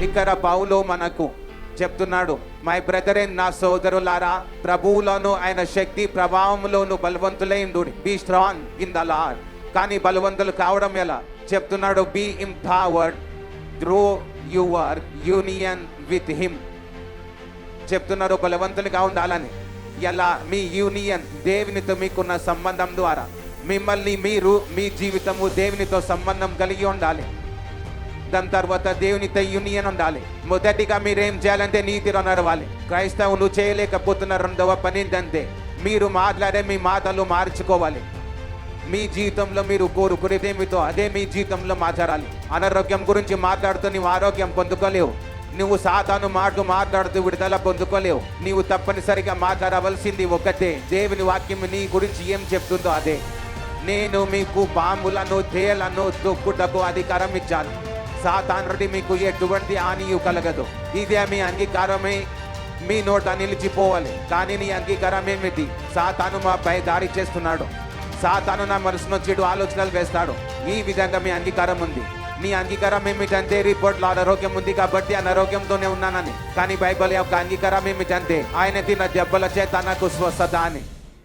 ఇక్కడ పౌలు మనకు చెప్తున్నాడు, మై బ్రదరెన్, నా సోదరులారా, ప్రభువులోను ఆయన శక్తి ప్రభావంలోను బలవంతులైండు, be strong in the Lord. కానీ బలవంతులు కావడం ఎలా చెప్తున్నాడు, be empowered through your union with him. చెప్తున్నారు బలవంతులుగా ఉండాలని. ఎలా? మీ యూనియన్, దేవునితో మీకున్న సంబంధం ద్వారా. మిమ్మల్ని మీరు, మీ జీవితము దేవునితో సంబంధం కలిగి ఉండాలి. దాని తర్వాత దేవునితో యూనియన్ ఉండాలి. మొదటిగా మీరేం చేయాలంటే నీతిలో నడవాలి. క్రైస్తవులు చేయలేకపోతున్న రెండవ పని ఏంటంటే మీరు మాట్లాడే మీ మాటలు మార్చుకోవాలి. మీ జీవితంలో మీరు కోరుకునేదేమితో అదే మీ జీవితంలో మాట్లాడాలి. అనారోగ్యం గురించి మాట్లాడుతూ నీవు ఆరోగ్యం పొందుకోలేవు. నువ్వు సాతాను మాట్లాడుతూ విడుదల పొందుకోలేవు. నీవు తప్పనిసరిగా మాట్లాడవలసింది ఒకటే, దేవుని వాక్యం నీ గురించి ఏం చెప్తుందో అదే. నేను మీకు పాములను తేళ్లను తొక్కుటకు అధికారం ఇచ్చాను. సాతానుడి మీకు ఎటువంటి హానియు కలగదు. ఇదే మీ అంగీకారమే మీ నోట నిలిచిపోవాలి. కానీ నీ అంగీకారం ఏమిటి? సాతాను మాపై దాడి చేస్తున్నాడు, సాతాను నా మనసులో చెడు ఆలోచనలు వేస్తాడు. ఈ విధంగా మీ అంగీకారం ఉంది. నీ అంగీకారం ఏమిటంటే రిపోర్ట్లో అనారోగ్యం ఉంది కాబట్టి అనారోగ్యంతోనే ఉన్నానని. కానీ బైబిల్ యొక్క అంగీకారం ఏమిటంటే ఆయన తిన్న దెబ్బల చేత నాకు స్వస్థత అని.